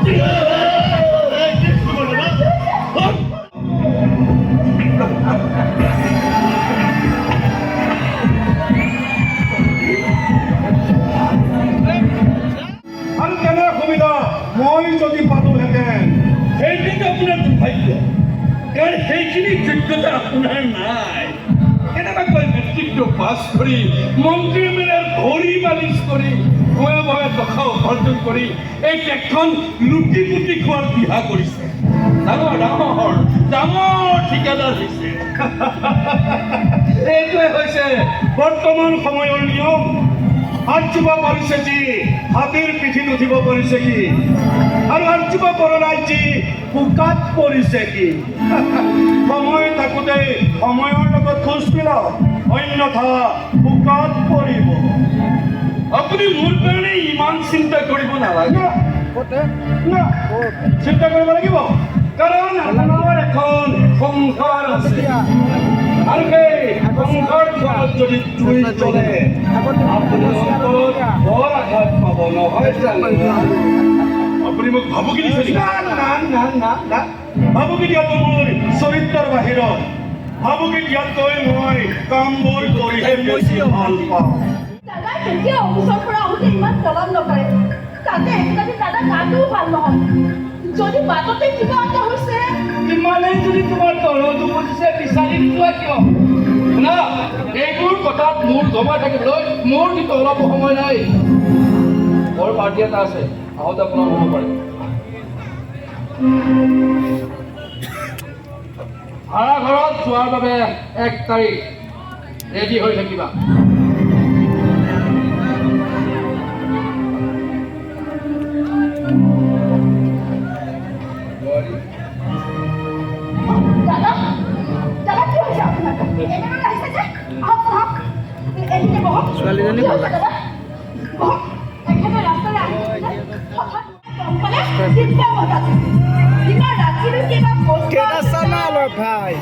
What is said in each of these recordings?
আৰু কেনে সুবিধা মই যদি পালোহেঁতেন সেইটোতো আপোনাৰ দুৰ্ভাগ্য কাৰণ সেইখিনি যোগ্যতা আপোনাৰ নাই কেনেবাকৈ মেট্ৰিকটো পাছ কৰি মন্ত্ৰী মেলাৰ ভৰি মালিচ কৰি ভয়ে টকা উপাৰ্জন কৰি এই দেশখন লুটি পুটি খোৱাৰ দিহা কৰিছে ডাঙৰ ঠিকাদাৰ হৈছে এইটোৱে হৈছে বৰ্তমান সময়ৰ নিয়ম আঁচুব পাৰিছে যি হাতীৰ পিঠিত উঠিব পাৰিছে কি আৰু আঁচুব পৰা নাই যি বোকাত পৰিছে কি সময় থাকোঁতে সময়ৰ লগত খোজ মিলাওক অন্যথা বোকাত পৰিব আপুনি মোৰ কাৰণে ইমান চিন্তা কৰিব নালাগে চিন্তা কৰিব লাগিব কাৰণ আপোনাৰ এখন সংসাৰ আছে আৰু সেই সংসাৰখনত যদি জুই জ্বলে আপুনি অন্তৰত বৰ আঘাত পাব নহয় জানো আপুনি মোক ভাবুকি দিছে নেকি না ভাবুকি দিয়াটো মোৰ চৰিত্ৰৰ বাহিৰত ভাবুকি দিয়াতকৈ মই কামবোৰ কৰিহে বেছি ভাল পাওঁ দাদা কেতিয়া অফিচৰ পৰা আহোঁতে ইমান পলম নকৰে তাতে আজিকালি দাদা গাটোও ভাল নহয় যদি বাটতে কিবা এটা হৈছে ইমানেই যদি তোমাৰ দৰদো বুজিছে বিচাৰি নোযোৱা কিয় না এইবোৰ কথাত মোৰ জমা থাকিবলৈ মোৰ কিন্তু অলপ সময় নাই বৰ পাৰ্টি এটা আছে আহোঁতে আপোনাৰ হ'ব পাৰে ভাড়া ঘৰত যোৱাৰ বাবে 1 তাৰিখ ৰেডি হৈ থাকিবা দাদা দাদা কি হৈছে আপোনাৰ এনেকৈ আহিছে যে আহক এদিনে বহক ছোৱালীজনী ভাল লাগে বহক একেবাৰে ৰাস্তালৈ আহিছে হঠাৎ গম পালে চিন্তা বজাত ইমান ৰাতিলৈ কিবা কেডা চানালৰ ভাই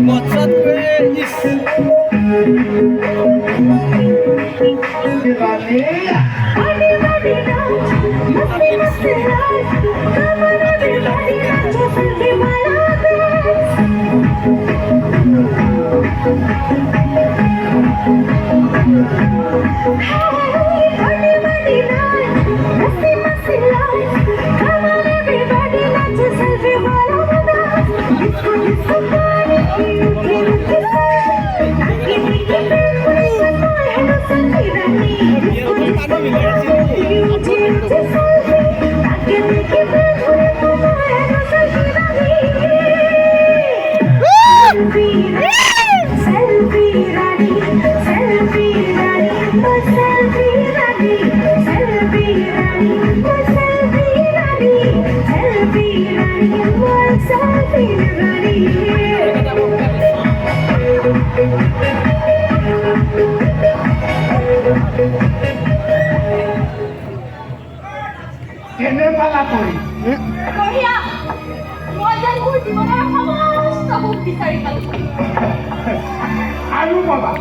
মতসাদ কৰে ইস কেনে পালা কৰি বঢ়িয়া মই যেন মোৰ জীৱনৰ সমস্ত সুখ বিচাৰি পালোঁ আৰু পাবা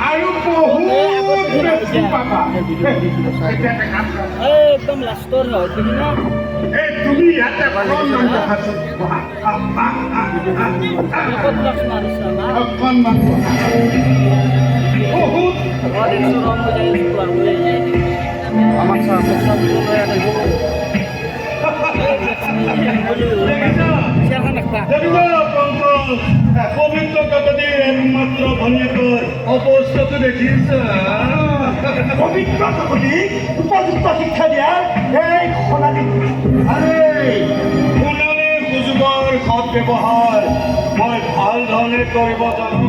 আৰু বহুত বেছি পাবা একদম লাষ্টৰ হয় তুমি না এই তুমি ইয়াতে অকণমান বহাচোন বহা কত লাক্ষ মাৰিছা না অকণমান বহা বহুত আমাক চাহ পবিত্ৰ কাকতিৰ একমাত্ৰ ভনীয়েকৰ অৱস্থাটো দেখিছ পবিত্ৰ কাকতি উপযুক্ত শিক্ষা দিয়া এই সোণালী সোণালী সুযোগৰ সৎ ব্যৱহাৰ মই ভাল ধৰণে কৰিব জানো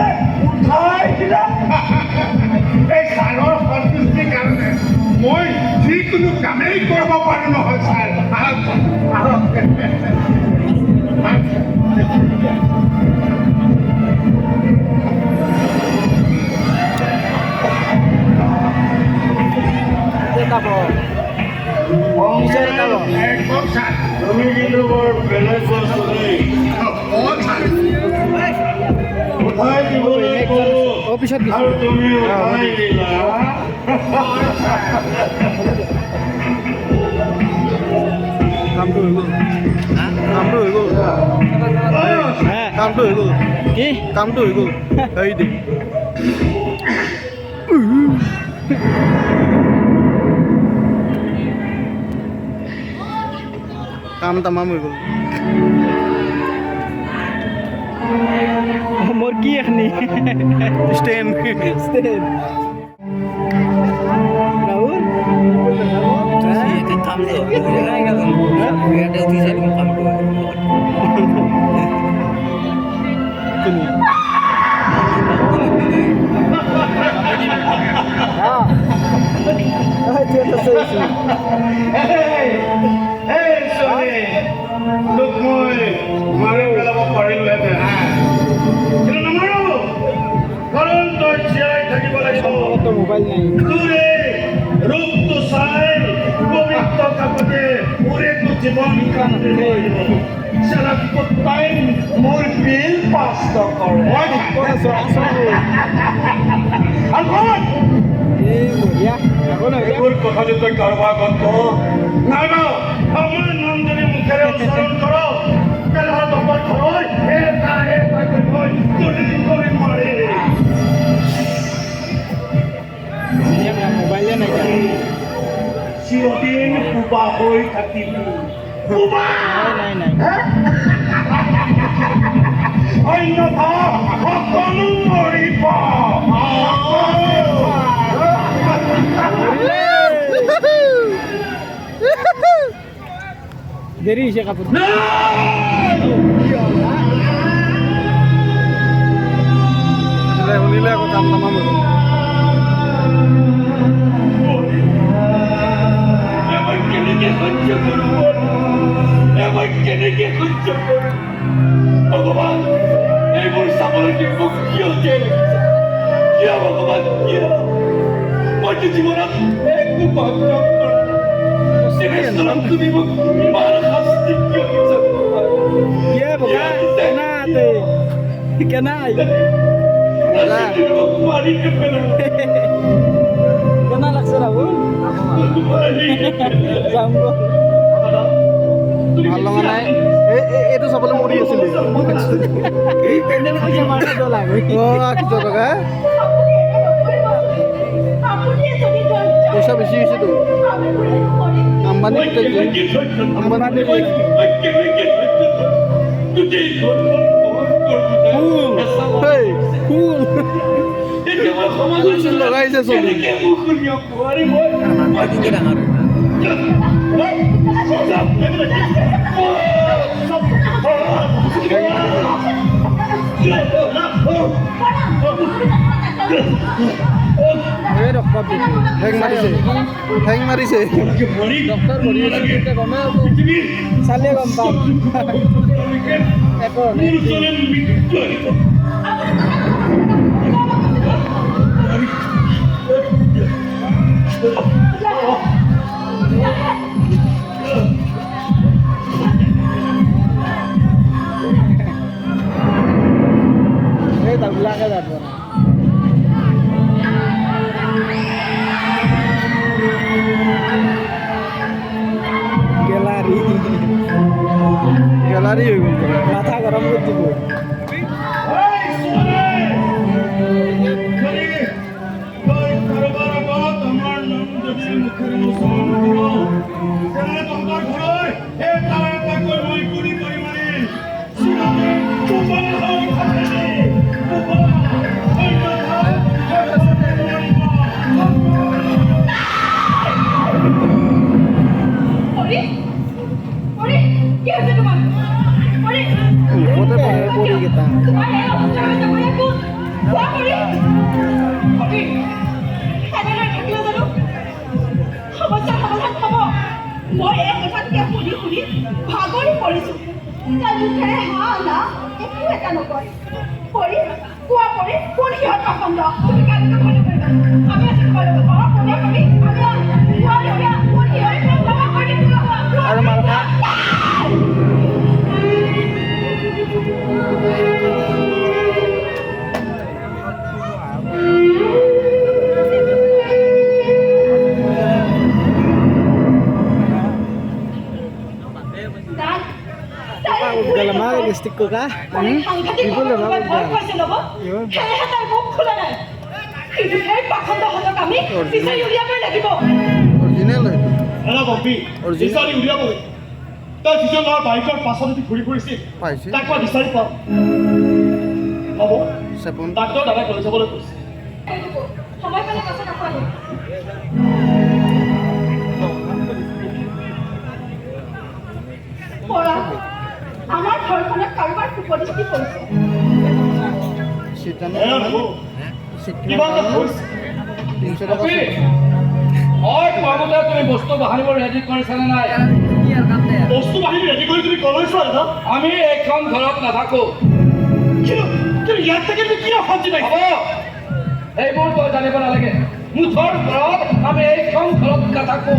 দিলে উঠাই দিলে এই ছাৰৰ সন্তুষ্টিৰ কাৰণে মই যিকোনো কামেই কৰিব পাৰোঁ নহয় ছাৰ আহক আহক তুমি কিন্তু বৰ বেলেগ বস্তু দেই উঠাই দিবলৈ ক'লো আৰু তুমি উঠাই দিলা কামটো হৈ গ'ল কি কামটো হৈ গ'ল এই দে কাম তামাম হৈ গ'ল মোৰ কি এখনি ষ্টেন ৰাহুল তোক মই মাৰি পেলাব পাৰিলোহেঁতেন কিন্তু নামাৰো কাৰণ তই জীয়াই থাকিব লাগিব মোবাইল নাই তোৰ এই ৰূপটো চাই পবিত্ৰ কাকতে মোৰেতো জীৱন কান্দি লাগিব সাৰা টাইম মোৰ বিল পাছ নকৰে এইবোৰ কথা যদি তই কাৰোবাৰ আগত নাই না আমাৰ নাম যদি মুখেৰে উচ্চাৰণ কৰ তেনেহ'লে তোমাৰ ঘৰত এটা কৰি কৰি মাৰে মোবাইলে নাই চিৰদিন পুবা হৈ থাকিবি পুবা নাই নাই অন্যথা সকলো মৰিব দেৰি হৈছে কাপোৰ শুনিলে আকৌ কাম তামাম হৈ গ'ল ভগৱান এইবোৰ চাবলৈ মোক কিয় কিয় ভগৱান কিয় মইতো জীৱনত একো পাপ নকৰোঁ তুমি মোক ইমান শাস্তি কিয় দিছা কেনা মাৰি কেনা লাগছে ৰাহুল যাম ভাল লগা নাই এইটো চাবলৈ মৰি আছিলো পইচা বেছি হৈছেতো আম্বানী আম্বানী লগাইছে চলি হেং মাৰিছে ডক্টৰ চালে গম পাম এই তাবলাকে যাবো না গ্যালাৰি হয়ে গেল মাথা গৰম কৰে দিব খোৱা কৰি কৰি এনেদৰে থাকিলে জানো সমস্যাৰ সমাধান হ'ব? মই এই কথাটোকে শুনি শুনি ভাগৰি পৰিছোঁ। তাৰ মুখেৰে হা না একো এটা নকয়। কৰি খোৱা কৰি কোন সিহঁত পচন্দ? তুমি কালিকে ভাল কৰিবা। আমি আছো তোমাৰ লগত। কোনে কৰি আমি কোন সিহঁত পচন্দ কৰি আৰু মালকা udah lemah listrikku kah? Ibu lemah udah. Original loh. এৰা বম্পি বিচাৰি উলিয়াব তই যিজন ল'ৰা বাইকৰ পাছতে ঘূৰি ফুৰিছিল পাইছে তাক মই বিচাৰি পাওঁ হ'ব চেপন ডাক্তৰ দাদাক লৈ যাবলৈ কৈছে সময় পালে পাছত আকৌ আহিম। পৰা আমাৰ ঘৰখনত কাৰোবাৰ কুপদৃষ্টি পৰিছে। সিটানো এৰা নবৌ কিবা এটা হৈছে 300 টাকা মই কোৱামতে তুমি বস্তু বাহানিবোৰ ৰেডি কৰিছানে নাই? বস্তু বাহিনী ৰেডি কৰি তুমি কলৈ চোৱা দাদা আমি এইখন ঘৰত নাথাকো। কিন্তু ইয়াত থাকি তুমি কি অশান্তি পাইছা হ'ব এইবোৰ তই জানিব নালাগে। মুঠৰ ঘৰত আমি এইখন ঘৰত নাথাকো।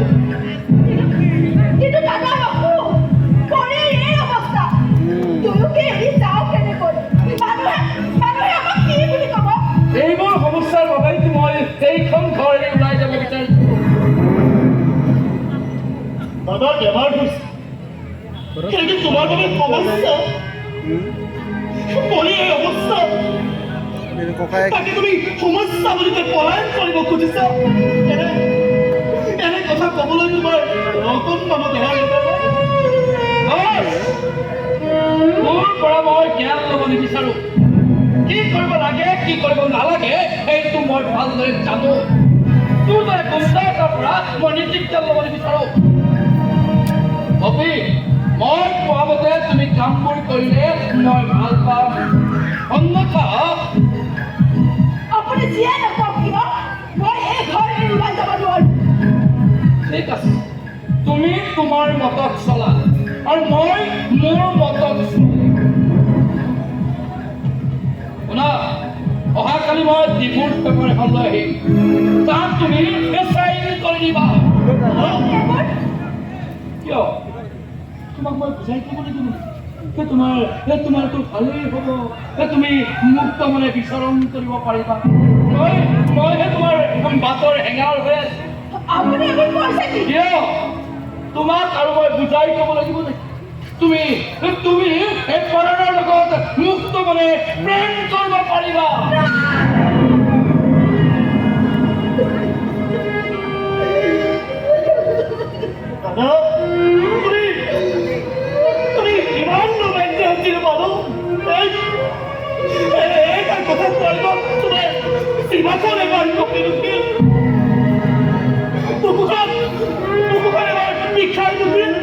কিন্তু দাদা নকো কৰি এই অৱস্থা তুলুকে এৰি যাওঁ কেনেকৈ? মানুহে আমাক কি বুলি ক'ব? এইবোৰ সমস্যাৰ বাবেই মই এইখন ঘৰ এৰি ওলাই যাব বিচাৰিছো। দাদাৰ বেমাৰ হৈছে কিন্তু তোমাৰ বাবে সমস্যা কৰি এই অৱস্থা ককাই তাকে তুমি সমস্যা বুলি কৈ পলায়ন কৰিব খুজিছা এনে কথা ক'বলৈ তোমাৰ অকণমানো বেয়া লাগে মোৰ পৰা মই জ্ঞান ল'ব নিবিচাৰো। কি কৰিব লাগে কি কৰিব নালাগে সেইটো মই ভালদৰে জানো। তোৰ দৰে গুণ্ডা এটাৰ পৰা মই নীতিক জ্ঞান ল'ব নিবিচাৰো। অপি মই কোৱা মতে তুমি কামবোৰ কৰিলে মই ভাল পাম। অন্যথা আপুনি যিয়ে নকওক কিয় মই এই ঘৰ এৰি ওলাই যাব নোৱাৰো। ঠিক আছে তুমি তোমাৰ মতত চলা আৰু মই মোৰ মতত চলিম। শুনা অহাকালি মই ডিভোৰ্চ পেপাৰ এখন লৈ আহিম তাত তুমি চাইন কৰি দিবা। কিয় তোমাক মই বুজাই ক'ব লাগিব তোমাৰতো ভালেই হ'ব তুমি মুক্ত মনে বিচৰণ কৰিব পাৰিবা। মইহে তোমাৰ বাটৰ হেঙাৰ হৈ আছো। আপুনি এইবোৰ কৈছে কি? কিয় তোমাক আৰু মই বুজাই ক'ব লাগিব নেকি? তুমি এই পৰাণৰ লগত মুক্ত মনে প্ৰেম কৰিব পাৰিবা। দাদা তুমি ইমান ৰোমাঞ্চ হৈছিল মানুহ এটা কথা কৰিব তোমাৰ সীমাখন এবাৰ নকৰিছিল বুকুখন এবাৰ বিষাই গৈছিল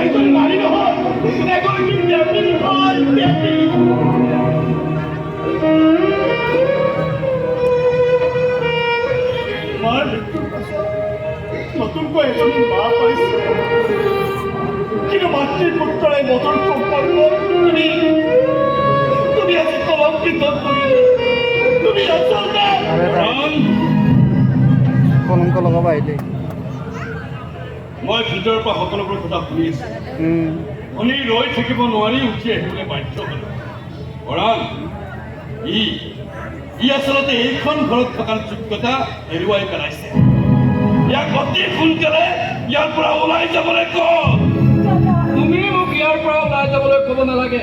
এইজনী নাৰী নহয় এগৰাকী ব্যক্তি হয় ব্যক্তি মাৰ মৃত্যুৰ পাছত নতুনকৈ এজনী মা পাইছে কিন্তু মাতৃ পুত্ৰই মধুৰ সম্পৰ্ক তুমি আজি কলংকিত কৰিলে তুমি আচলতে কলংক লগাব আহিলে মই ভিতৰৰ পৰা সকলোবোৰ কথা শুনি আছো শুনি ৰৈ থাকিব নোৱাৰি উঠি আহিবলৈ বাধ্য হ'লো বৰাণ ই আচলতে এইখন ঘৰত থকাৰ যোগ্যতা হেৰুৱাই পেলাইছে ইয়াক অতি সোনকালে ইয়াৰ পৰা ওলাই যাবলৈ কওঁ। তুমি মোক ইয়াৰ পৰা ওলাই যাবলৈ ক'ব নালাগে।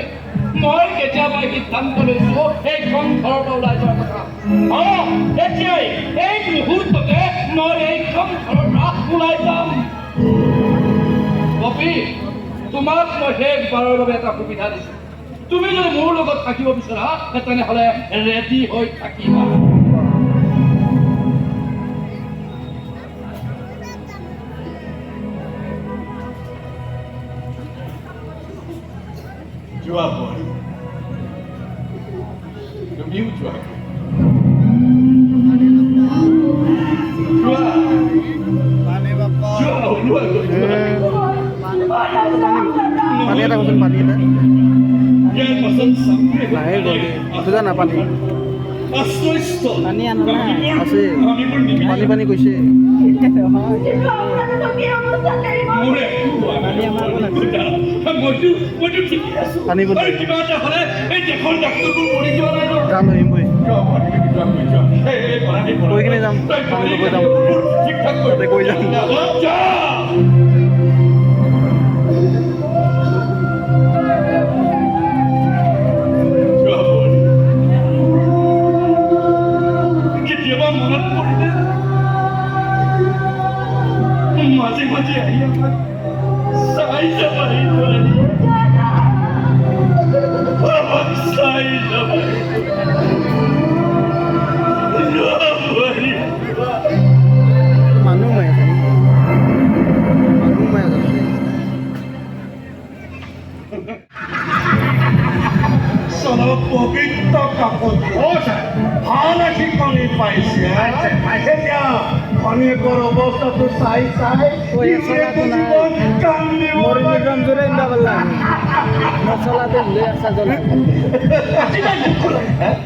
মই কেতিয়াবাই সিদ্ধান্ত লৈছো এইখন ঘৰৰ পৰা ওলাই যোৱাৰ কথা। এতিয়াই এই মুহূৰ্ততে মই এইখন ঘৰৰ পৰা ওলাই যাম। কপি তোমাক মই শেষবাৰৰ বাবে এটা সুবিধা দিছো। তুমি যদি মোৰ লগত থাকিব বিচৰা তেনেহ'লে ৰেডি হৈ থাকিবা। যোৱা বোৱাৰী তুমিও যোৱা যোৱা যোৱা ওলোৱা গৈ যোৱা পানী এটা কৈছোন পানী এটা ইয়াৰ পাছত চামে লাহে গ'লে বুজা না পানী আশ্ৰয়স্থল পানী আনা নাই আছে আমিবোৰ নিবিচাৰোঁ। পানী পানী কৈছে কিন্তু আপোনালোকৰ কি অৱস্থা কৰিব? মোৰ একো হোৱা নাই। মইতো ঠিকেই আছোঁ। পানী বটল। আৰু কিবা এটা হ'লে এই দেশৰ ডাক্তৰবোৰ মৰি যোৱা নাই ন? যাম ধৰিম বৈ যোৱা, যোৱা। এই পৰা, এই পৰা। কৈ কিনে যাম তই পানী পানী কৈ যাম ঠিক-ঠাক কৰি তাতে কৈ যাম যা। যোৱা বল। কেতিয়াবা মনত পৰিলে মাজে মাজে আহি আমাক চাই যাবাই নোৱাৰি আমাক চাই যাবাই নোৱাৰি মানুহ মাই আছে মানুহ মাই আছে চলো পবিত্ৰ কাপোৰ ভাল শিকনি পাইছে পাইছে দিয়া খনিকৰ অৱস্থাটো চাই চাই চলাটো নাই। জীৱন কান্দিব মৰি নিগম জোৰে ইন্দা বল্লা মছলাতে লৈ আছা জ্বলা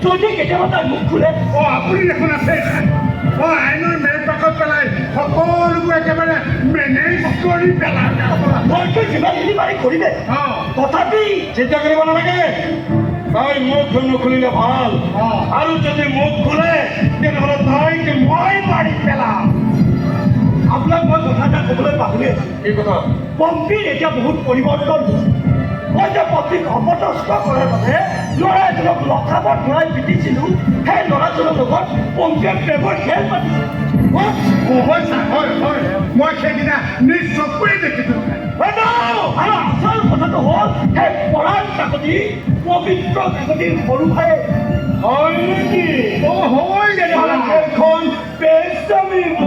যদি কেতিয়াবা তাৰ মুখ খোলে আপুনি দেখোন আছে আইনৰ মেল পাকত পেলাই সকলোবোৰ একেবাৰে মেনেজ কৰি পেলাই মইতো যিমানখিনি পাৰি কৰিলে তথাপি চিন্তা কৰিব নালাগে তাই মুখ নুখুলিলে ভাল আৰু যদি মুখ খোলে তেনেহ'লে তাইক মই মাৰি পেলাম আপোনাক মই কথা এটা ক'বলৈ পাহৰি আছোঁ এই কথা পম্পীৰ এতিয়া বহুত পৰিৱৰ্তন হৈছে মই যে পম্পীক অপদস্থ কৰাৰ বাবে ল'ৰা এজনক লকাপত ভৰাই পিটিছিলোঁ সেই ল'ৰাজনৰ লগত পম্পীয়ে প্ৰেমৰ খেল পাতিছিল মই সেইদিনা নিজ চকুৰে দেখিছোঁ আৰু আচল কথাটো হ'ল সেই পৰাণ কাকতি পবিত্ৰ কাকতিৰ সৰু ভাই হয় নেকি হয় তেনেহ'লে খেলখন বেছ জমিব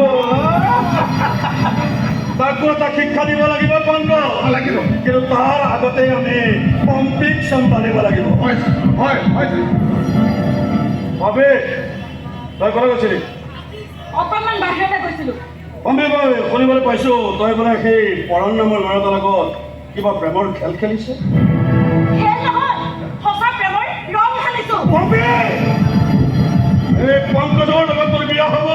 তাকো এটা শিক্ষা দিব লাগিব পণ্ড লাগিব কিন্তু তাৰ আগতে আমি পম্পীক চম্ভালিব লাগিব হয় ভাবে তই ক'লৈ গৈছিলি অকণমান বাহিৰলৈ গৈছিলোঁ পম্পী মই শুনিবলৈ পাইছোঁ তই বোলে সেই পৰাণ নামৰ ল'ৰাটোৰ লগত কিবা প্ৰেমৰ খেল খেলিছে খেল নহয় সঁচা প্ৰেমৰ ৰং ঢালিছোঁ পম্পী এই পংকজৰ লগত তোৰ বিয়া হ'ব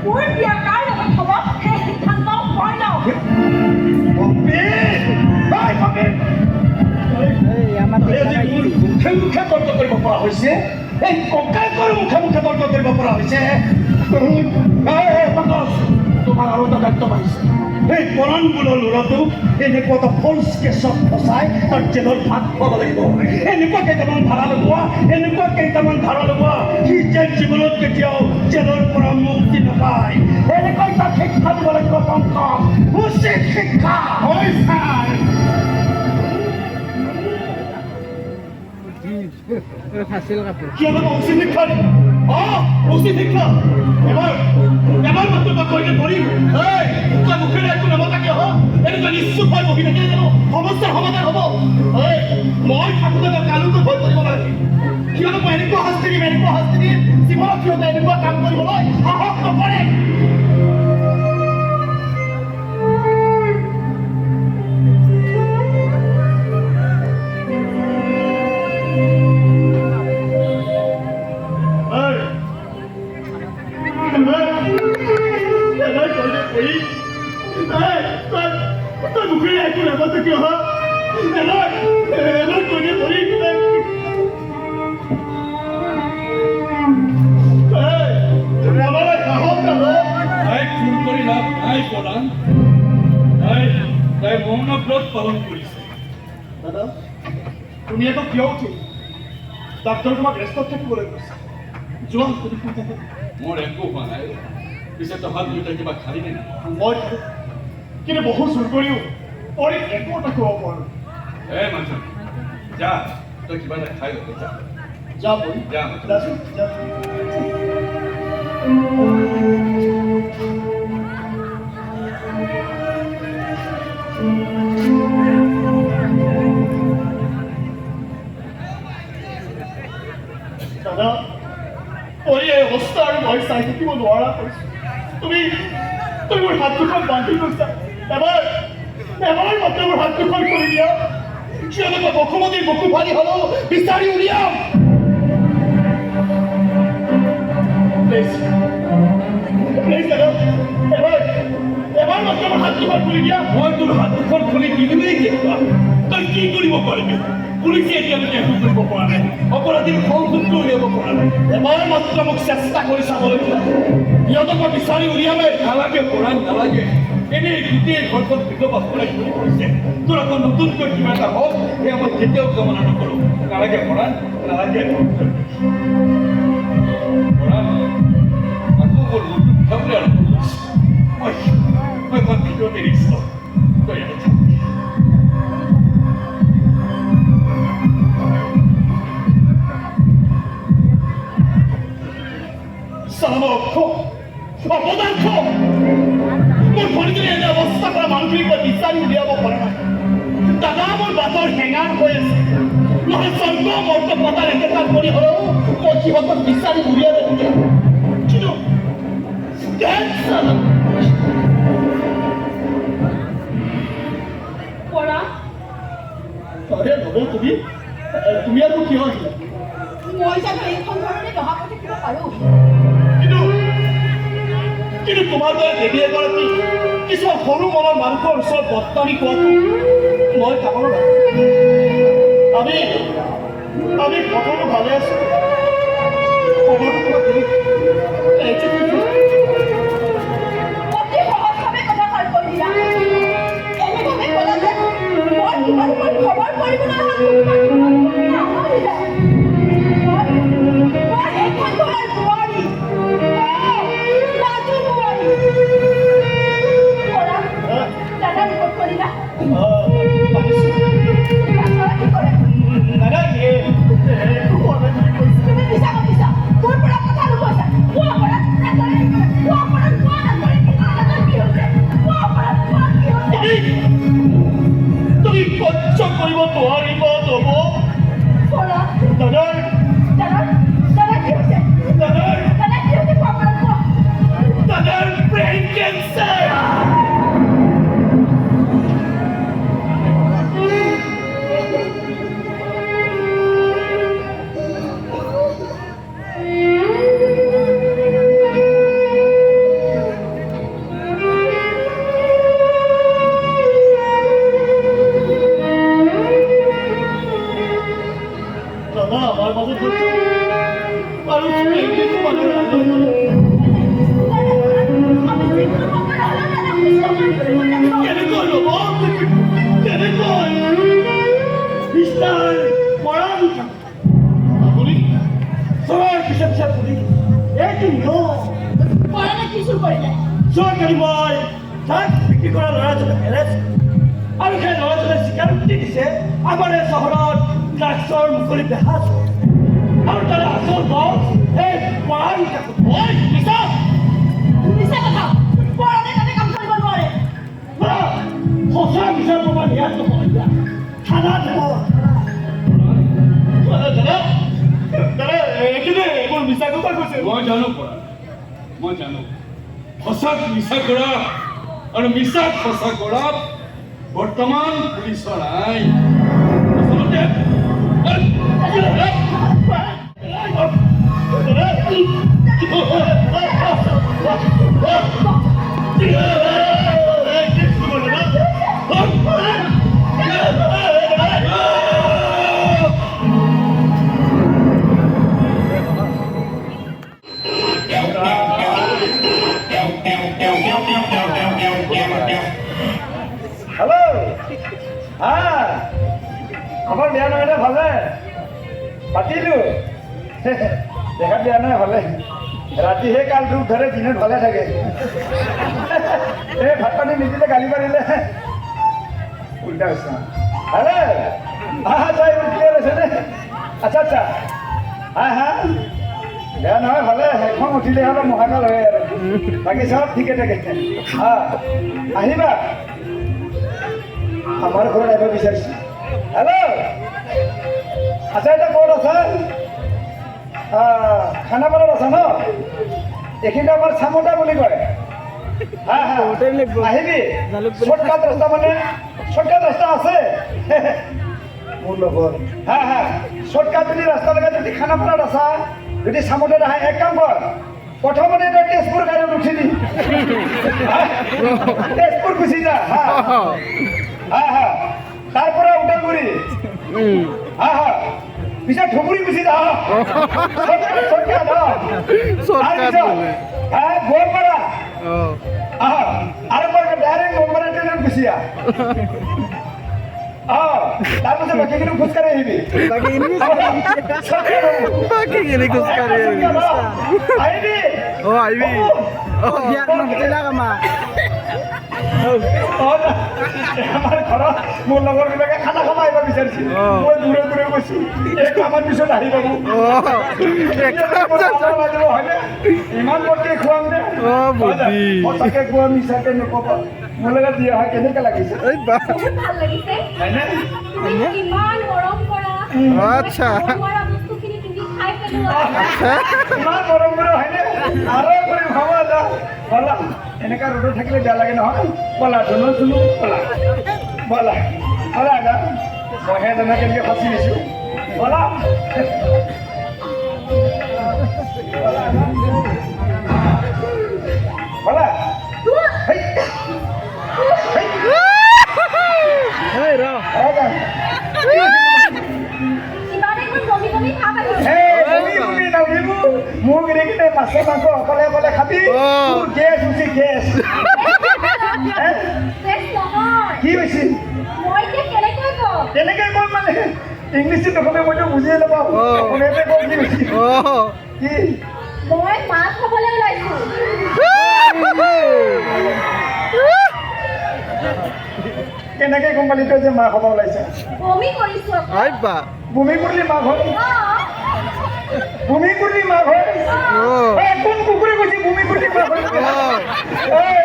মোৰ বিয়া কাৰ লগত হ'ব সেই সিদ্ধান্ত মই লওঁ পম্পী হয় পম্পী এই আমাৰ আজি মোৰ মুখে মুখে তৰ্ক কৰিব পৰা হৈছে এই ককায়েকৰ মুখে মুখে তৰ্ক কৰিব পৰা হৈছে তোমাৰ আৰু এটা দায়িত্ব বাঢ়িছে এই পৰাণ বোলৰ ল'ৰাটোক এনেকুৱা এটা ফল্চ কেছত ফচাই তাৰ জেলৰ ভাত খুৱাব লাগিব এনেকুৱা কেইটামান ভাড়া লগোৱা সি যে জীৱনত কেতিয়াও জেলৰ পৰা মুক্তি নাপায় এনেকৈ তাক শিক্ষা দিব লাগিব পংকজ উচিত শিক্ষা হয় ছাৰ ফাঁচিল কাপোৰ কি আমাক উচিত শিক্ষা উচিত শিক্ষা এবাৰ মাত্ৰ মই কৈকে ধৰিম তই মুখেৰে একো নামাতাকে এনেকুৱা নিশ্চুপ হৈ বহি থাকিলে জানো সমস্যাৰ সমাধান হ'ব মই থাকোঁতে মই কানুনটো ভয় কৰিব নালাগে কিয়নো মই এনেকুৱা শাস্তি দিম জীৱনত সিহঁতে এনেকুৱা কাম কৰিবলৈ সাহস নকৰে তই মুখেৰে একো নামাতে কিয় তাই ফোন কৰি লাভ নাই পৰাণ তাই মৌনব্ৰত পালন কৰিছে দাদা তুমি আকৌ কিয় উঠিল ডাক্তৰ তোমাক ৰেষ্টত থাকিবলৈ কৈছে যোৱা মোৰ একো হোৱা নাই পিছে তহঁত দুয়োটা কিবা খালি নে নাই মই কিন্তু বহু জোৰ কৰিও পৰি একো এটা ক'ব পাৰোঁ মানুহ যা তই কিবা এটা খাই ল'ব যা যা বহি যা দাদা মই এই অৱস্থা আৰু মই চাই থাকিব নোৱাৰা হৈছোঁ তুমি মোৰ হাত দুখন বান্ধি গৈছা এবাৰ মাত্ৰ মোৰ হাত দুখন কৰি দিয়া তেওঁলোকে বসুমতীৰ বুকু ফালি হ'লেও বিচাৰি উলিয়াম প্লিজ দাদা এবাৰ মাত্ৰ মোৰ হাত দুখন খুলি দিয়া মই তোৰ হাত দুখন খুলি দিলোৱেই কেতিয়া তই কি কৰিব পাৰিবি পুলিচে এতিয়ালৈকে একো কৰিব পৰা নাই অপৰাধীৰ সংযুক্ত উলিয়াব পৰা নাই এবাৰ মাত্ৰ মোক চেষ্টা কৰি চাবলৈ দিয়া সিহঁতক মই বিচাৰি উলিয়ামেই নালাগে পৰা নালাগে এনেই গোটেই ঘৰখন বিধৱা কৰাই ঘূৰি পৰিছে তোৰ আকৌ নতুনকৈ কিবা এটা হওক সেয়া মই কেতিয়াও কামনা নকৰোঁ নালাগে পৰা নালাগে পৰা আকৌ মোৰ নতুন ভাবলে আৰু মই এখন ভিতৰতে দিছোঁ তই অপদাৰ্থ মোৰ ভৰিজনী এনে অৱস্থা কৰা মানুহখিনিক মই বিচাৰি উলিয়াব পৰা নাই দাদা মোৰ বাটৰ হেঙাৰ হৈ আছে নহয় স্বৰ্গ মৰ্ত পতাৰ একেটা কৰি হ'লেও মই সিহঁতক বিচাৰি উলিয়াব কিন্তু তুমি আৰু কিয় আহিলা মই জানো এইখন ধৰণে দহা কৰি থাকিব পাৰোঁ কিন্তু তোমাৰ দৰে দেৱী এগৰাকী কিছুমান সৰু মনৰ মানুহৰ ওচৰত বৰ্তমানী কোৱাটো মই কামনা আমি সকলো ভালে আছো অতি সহজভাৱে কথাষাৰ কৈ দিলা এনেভাৱে ক'লা যে মই তোমালোকৰ খবৰ কৰিবলৈ এইখন ঘৰৰ বোৱাৰী দাদা ৰিপৰ্ট কৰিলা তুমি মিছা কৈছা তোৰ পৰা কথা লুকুৱাইছা কোৱা অপৰাধ কি হৈছে তুমি সহ্য কৰিব নোৱাৰিব নব দাদা দাদাৰ কি হৈছে দাদাৰ কি হৈছে কোৱা অপৰাধ কোৱা দাদাৰ ব্ৰেইন কেঞ্চাৰ আমাৰ মাজত আৰু কেনেকৈ ল'ব কেনেকৈ বিস্তাৰ মৰাণ আপুনি চবৰ পিছে ফুৰি এইটো পৰাণে কি চুৰ কৰিলে চৰকাৰী মই ড্ৰাগছ বিক্ৰী কৰা ল'ৰাজনক এৰেষ্ট আৰু সেই ল'ৰাজনে স্বীকাৰোক্তি দিছে আমাৰ এই চহৰত ড্ৰাগছৰ মুকলি বেহা আৰু তাৰ আচল বছ এই পঢ়াৰ মিছা কথা পৰাণে তাতে কাম কৰিব নোৱাৰে সঁচা বিচাৰ প্ৰমাণ ইয়াত নহয় থানা দিব দাদা এইখিনি এইবোৰ মিছা কথা কৈছে মই জানো পৰা মই জানো সঁচাক মিছা কৰা আৰু মিছাক সঁচা কৰা বৰ্তমান পুলিচৰ আইন আচলতে হেল্ল' খবৰ বেয়া নহয় দে ভালে পাতিলোঁ দেখাত বেয়া নহয় ভালে ৰাতিহে কাল দুখ ধৰে দিনত ভালে থাকে এই ভাত পানী নিদিলে গালি পাৰিলে উল্টা হৈছে হেল্ল' আচ্ছা এইবোৰ ক্লিয়াৰ হৈছে নে আচ্ছা আচ্ছা হা বেয়া নহয় ভালে সেইখন উঠিলে অলপ মহাকাল হয় আৰু বাকী চব ঠিকে থাকে আহিবা আমাৰ ঘৰত আহিব বিচাৰিছোঁ হেল্ল' আচ্ছা এতিয়া ক'ত আছা খানাপাৰাত আছা ন এইখিনিতে আমাৰ চামোটা বুলি কয় হোটেল লাগিব আহিবি জালুকবাৰী শ্বৰ্টকাট ৰাস্তা মানে শ্বৰ্টকাট ৰাস্তা আছে মোৰ লগত শ্বৰ্টকাট যদি ৰাস্তা লাগে যদি খানাপাৰাত আছা যদি চামোটাত আহা এক কাম কৰ প্ৰথমতে তই তেজপুৰ গাড়ীত উঠিলি তেজপুৰ গুচি যা তাৰ পৰা ওদালগুৰি পিছত ধুবুৰী গুচি যা গোৱালপাৰা আৰু ডাইৰেক্ট গোৱালপাৰা ট্ৰেইনত গুচি তাৰপিছত বাকীখিনি খোজকাঢ়ি আহিবি বাকীখিনি খোজকাঢ়ি আহিবি আহিবি বিয়াত নপঠিলাক আমাক আমাৰ ঘৰত মোৰ লগৰবিলাকে খানা খাব আহিব বিচাৰিছিল মই দূৰে দূৰে গৈছো এই কামৰ পিছত আহি পাব হয়নে ইমান বৰকে খুৱাম দে সঁচাকে খোৱা মিছাকে নকবা মোৰ লগত দিয়া হয় কেনেকে লাগিছে বহুত ভাল লাগিছে হয়নে তুমি ইমান মৰম কৰা আচ্ছা মৰম বস্তুখিনি তুমি খাই পেলোৱা ইমান মৰম কৰে হয়নে আৰু কৰি ভাবা যা বলা এনেকা ৰ'দত থাকিলে বেয়া লাগে নহয় বলা ধুনো ধুনো বলা বলা বলা যা মইহে জানা কেনেকে ফাঁচি দিছো বলা বলা হেই হেই ৰ ইমানে কোন বমি বমি ভাব আহিছে মোক এনে মাছে মাংস অকলে অকলে খাবি তোৰ গেছ উঠি গেছ শেষ নহয় কি হৈছে মই এতিয়া কেনেকৈ কম তেনেকে কম মানে ইংলিছত নকলে মইতো বুজিয়ে নাপাওঁ অসমীয়াতে কম কি হৈছে কি মই মাছ খাবলৈ ওলাইছো কেনেকে গম পালি তই যে মাক খাব ওলাইছে বমি কৰিছো বমি কৰিলি মাক হয় বমি কৰিলি মাক হয় কোন কুকুৰে কৈছে বমি কৰিলি মাক হয়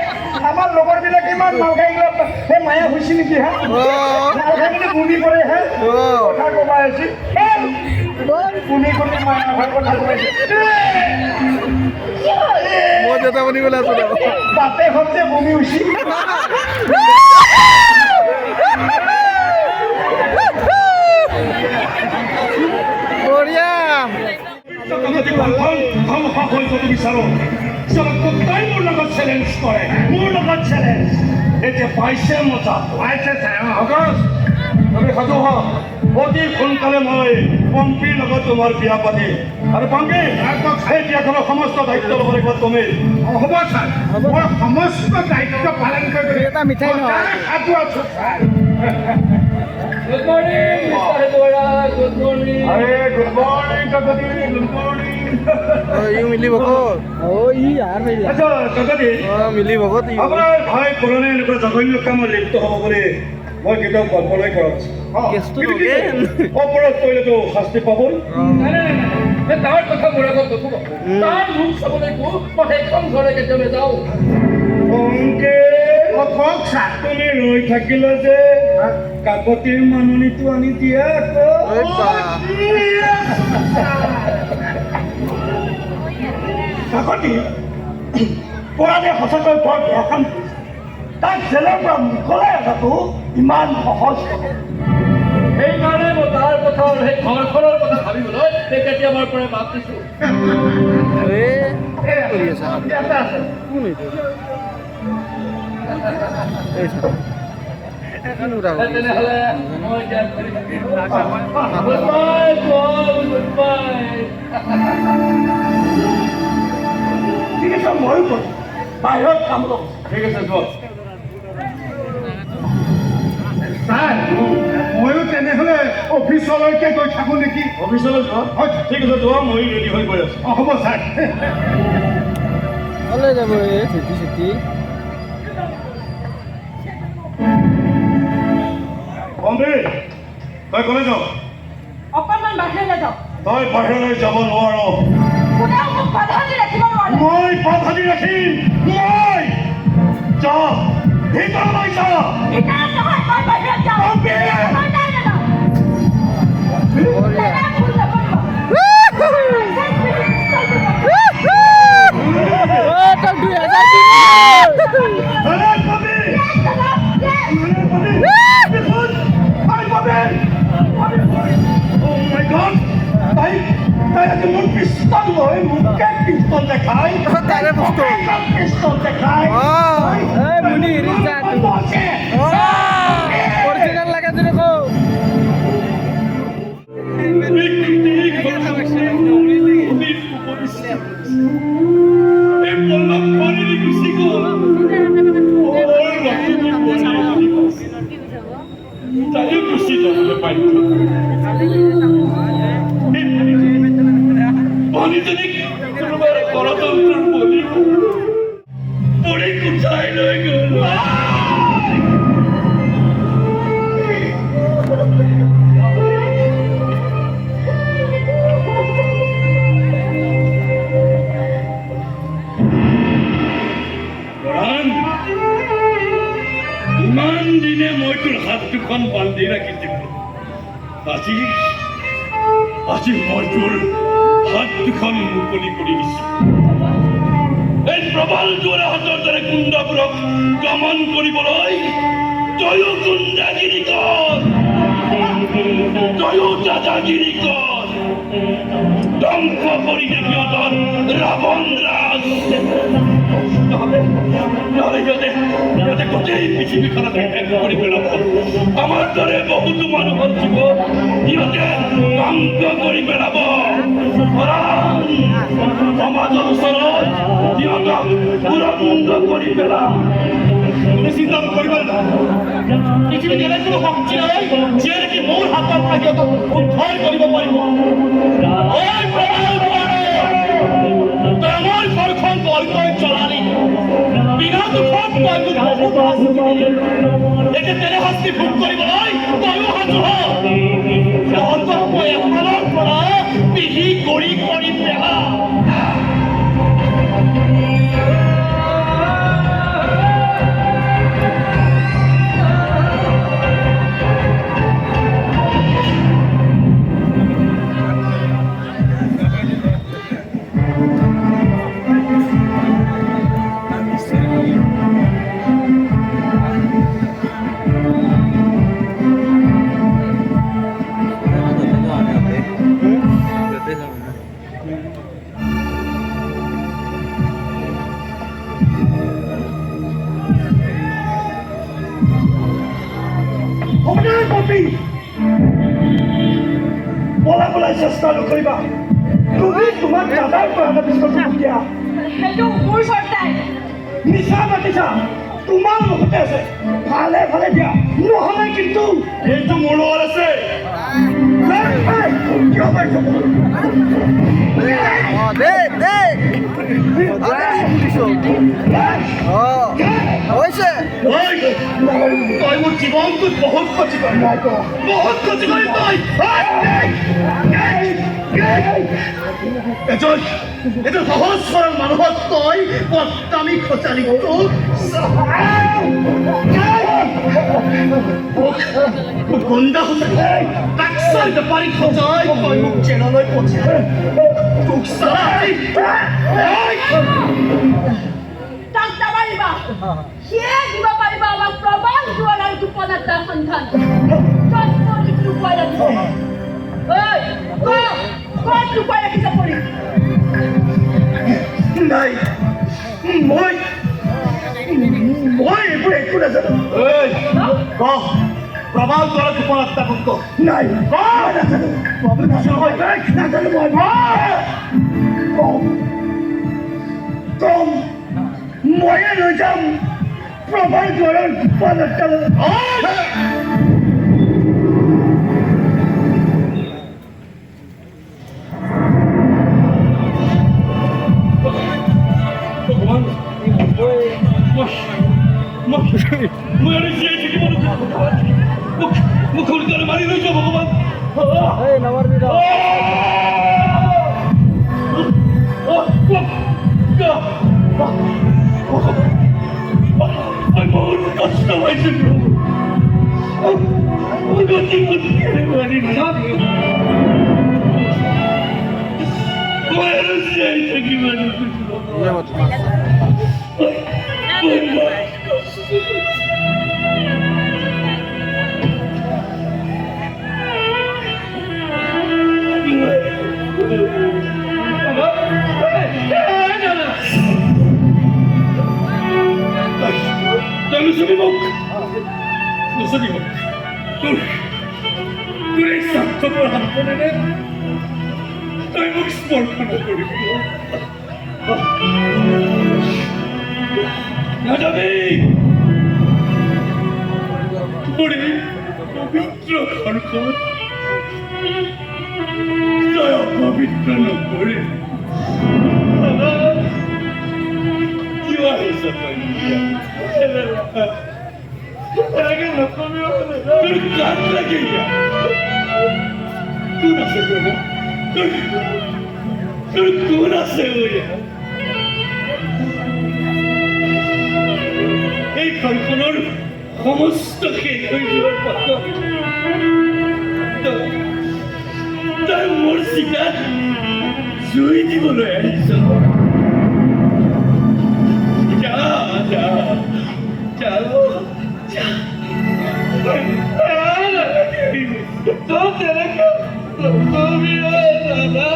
আমাৰ লগৰবিলাক ইমান মাল খাই গ'ল সেই মায়া হৈছে নেকি হা মাল খাই কিনে বমি কৰে হে কথা কমাই আছে বমি কৰিলি মায়া হয় কথা কমাইছে মই দেউতা বনিবলৈ আছো বাপে হতে বমি হৈছে বঢ়িয়া বিচাৰো তই মোৰ লগত চেলেঞ্জ কৰে মোৰ লগত চেলেঞ্জ এতিয়া পাইছে মজা পাইছে তুমি সাজু হ অতি সোনকালে মই পম্পীৰ লগত তোমাৰ বিয়া পাতি আৰু পম্পী সেই বিয়াখনৰ সমস্ত দায়িত্ব ল'ব লাগিব তুমি হ'ব ছাৰ মই সমস্ত দায়িত্ব পালন কৰি এটা মিঠাই নহয় সাজু আছো sir good morning good morning আৰে good morning Kakati good morning ইও মিলিব ক'ত ই আৰু মিলি আচ্ছা কাকতি মিলিব ক'ত আপোনাৰ ভাই পুৰণি এনেকুৱা জঘন্য কামত লিপ্ত হ'ব বুলি মই কেতিয়াও কল্পনাই কৰা নাছিলোঁ কেছটো নগেন অপৰাধ কৰিলেতো শাস্তি পাবই তাৰ কথা মোৰ আগত নক'ব তাৰ মুখ চাবলৈ মই সেইখন ঘৰলৈ কেতিয়াবা যাওঁ অংকে কওক ছাৰ তুমি ৰৈ থাকিলা যে কাকতিৰ মাননিটো আনি দিয়া কাকতি পৰাণে সঁচাকৈ বৰ ভৰষণ তাক জেলৰ পৰা মুকলাই অহাটো ইমান সহজ সেইকাৰণে মই তাৰ কথা আৰু সেই ঘৰখনৰ কথা ভাবিবলৈ সেই কেতিয়াবাৰ পৰাই বাদ দিছোঁ কৰি আছা ইয়াতে আছে কোন এইটো তেনেহ'লে মই এতিয়া গুড বাই গুড বাই ঠিক আছে ময়ো কৰিম বাহিৰত কাম লওঁ ঠিক আছে যোৱা ছাৰ ময়ো তেনেহ'লে অফিচলৈকে গৈ থাকোঁ নেকি অফিচলৈ যোৱা হয় ঠিক আছে যোৱা মই ৰেডি হৈ গৈ আছোঁ হ'ব ছাৰ ক'লৈ যাব এই চিটি চিটি পম্পী তই ক'লৈ যাৱ অকণমান বাহিৰলৈ যাওক তই বাহিৰলৈ যাব নোৱাৰ কোনেও মোক বাধা দি ৰাখিব নোৱাৰে মই বাধা দি ৰাখিম মই যা ভিতৰলৈ যা ভিতৰত নহয় মই বাহিৰত যাওঁ পম্পী মই নাই নাযাওঁ বঢ়িয়া ভুল যাব মই আজি মোৰ পিষ্টল লৈ মোকে পিষ্টল দেখাই তাৰে বস্তু পিষ্টল দেখাই এই মুনি ৰিজা অৰিজিনাল লাগে যদি কও ইমান দিনে মই তোৰ হাত দুখন বান্ধি ৰাখিছিলো আজি আজি মই তোৰ হাত দুখন মুকলি কৰি দিছো এই প্ৰবল জোৰা হাতৰ দৰে গুণ্ডাবোৰক দমন কৰিবলৈ তয়ো গুণ্ডাগিৰি কৰ তয়ো দাদাগিৰি কৰ ধ্বংস কৰি দে সিহঁতৰ ৰাৱণ ৰাজ নহ'লে সিহঁতে গোটেই পৃথিৱীখনত শেষ কৰি পেলাব আমাৰ দৰে বহুতো মানুহৰ জীৱন সিহঁতে ধ্বংস কৰি পেলাব সমাজৰ ওচৰত সিহঁতক উৰণ্ড কৰি পেলাব তুমি চিন্তা কৰিবা পৃথিৱীত এনে কোনো শক্তি নাই যিয়ে নেকি মোৰ হাতৰ পৰা সিহঁতক উদ্ধাৰ কৰিব পাৰিব আমার ঘরখন বলকৈ চলালি বিনা দুখত মই বহুত শাস্তি দিলি এতিয়া তেনে শাস্তি ভোগ কৰিবলৈ তয়ো সাজু হ তহঁতক মই এফালৰ পৰা পিহি কৰি পেলা পলাবলৈ চেষ্টা নকৰিবা তুমি তোমাৰ দাদাৰ পৰা পিষ্টলটো দিয়া সেইটো মোৰ চৰ্তাই মিছা মাতিছা তোমাৰ লগতে আছে ভালে ভালে দিয়া নহ'লে কিন্তু এইটো মোৰ লগত আছে কিয় পাইছ দে হৈছে তই মোৰ জীৱনটোত বহুত ক্ষতি কৰি বহুত ক্ষতি কৰি তই এজন সহজ সৰল মানুহক তই বদনামি খোচালি গুণ্ডা সঁচাই টাক্সাৰ বেপাৰী খোজাই তই মোক জেললৈ পঠিয়াই তোক চাই তাক নামাৰিবা সিয়ে দিব পাৰিবা আমাক প্ৰমাণ জোৱালৰ গোপন এটাৰ সন্ধান ক'ত লুকুৱাই ৰাখিছে ক'ত লুকুৱাই ৰাখিছে পৰি নাই মই এইবোৰ একো নাজানো প্ৰমাণ জোৱালৰ গোপন এটা কোনটো নাই নাজানো কম ময়ে লৈ যাম প্ৰমাণ জোৱালৰ গোপন এটা মই আৰু জীয়াই থাকিব মোক সোনকালে মাৰি লৈ যোৱা ভগৱান এই নামাৰবি ৰ মই বহুত কষ্ট পাইছো গতি মাৰি মই আৰু জীয়াই থাকিব নুচুবি মোক নুচুবি মোক তোৰ এই স্বাৰ্থপৰ হাতখনেৰে তই মোক স্পৰ্শ নকৰিবি নাযাবি মোৰ এই পবিত্ৰ ঘৰখন তই অপবিত্ৰ নকৰি কিয় আহিছ তই এনেকে নকবি তোৰ গাত লাগে কোন আছে তোৰ কোন আছে এই ঘৰখনৰ সমস্ত শেষ হৈ যোৱাৰ পাছত তই মোৰ চিকাত জুই দিবলৈ আহিছ যা যা যা যা তো তেনেকে নকবি দাদা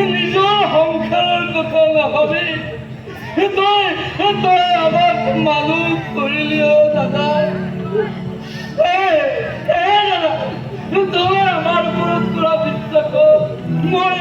নিজৰ সংসাৰৰ কথা নাভাবি তই আমাক মানুহ কৰিলি দাদা তই আমাৰ ওপৰত কৰা বিশ্বাস মই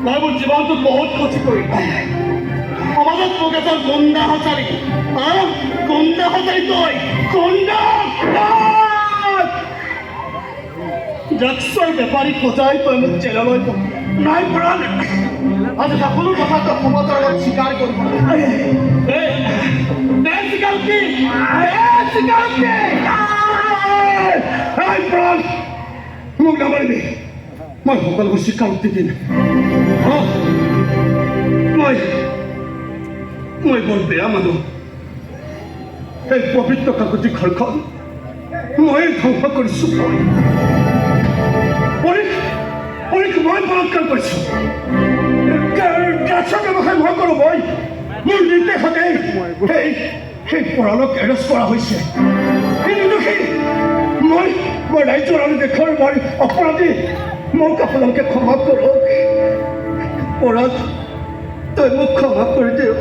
তই মোৰ জীৱনটো বহুত ক্ষতি কৰিলি সমাজত মোক এজন গুণ্ডা সঁচালি তই ড্ৰাগছৰ বেপাৰী সজাই তই মোক জেললৈ নাই পৰা আজি সকলো কথা তই সমাজৰ আগত স্বীকাৰ কৰিব মোক নামাৰিবি মই সকলোবোৰ স্বীকাৰোক্তি দিম মই বৰ বেয়া মানুহ এই পবিত্ৰ কাকতি ঘৰখন মই ধ্বংস কৰিছো মই বলৎকাৰ কৰিছো ড্ৰাগছৰ ব্যৱসায় মই কৰোঁ মোৰ নিৰ্দেশতে সেই পৰালক এৰেষ্ট কৰা হৈছে কিন্তু মই ৰাজ্যৰ আৰু দেশৰ মই অপৰাধী মোক আপোনালোকে ক্ষমা কৰক পৰাগ তই মোক ক্ষমা কৰি দিয়ক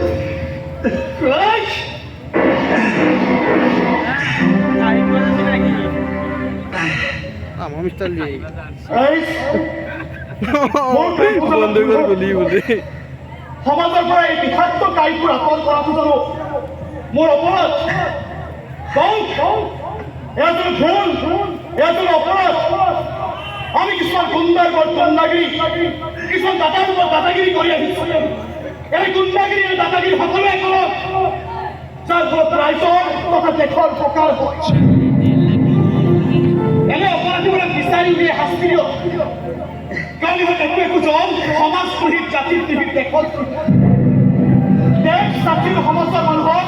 সমাজৰ পৰা এই বিষাক্ত কাইবোৰ আঁতৰ কৰাটো জানো মোৰ অপৰাধ ভুল অপৰাধ আমি কিছুমান গুণ্ডাৰ ওপৰত গুণ্ডাগিৰি কিছুমান দাদাৰ ওপৰত দাদাগিৰি কৰি আহিছো এই গুণ্ডাগিৰি আৰু দাদাগিৰি সকলোৱে কৰক যাৰ ফলত ৰাইজৰ তথা দেশৰ প্ৰকাৰ হয় এনে অপৰাধীবোৰক বিচাৰি উলিয়াই শাস্তি দিয়ক কাৰণ ইহঁত একো একোজন সমাজ পঢ়ি জাতিৰ টিভিত দেশত দেশ জাতিৰ সমস্ত মানুহক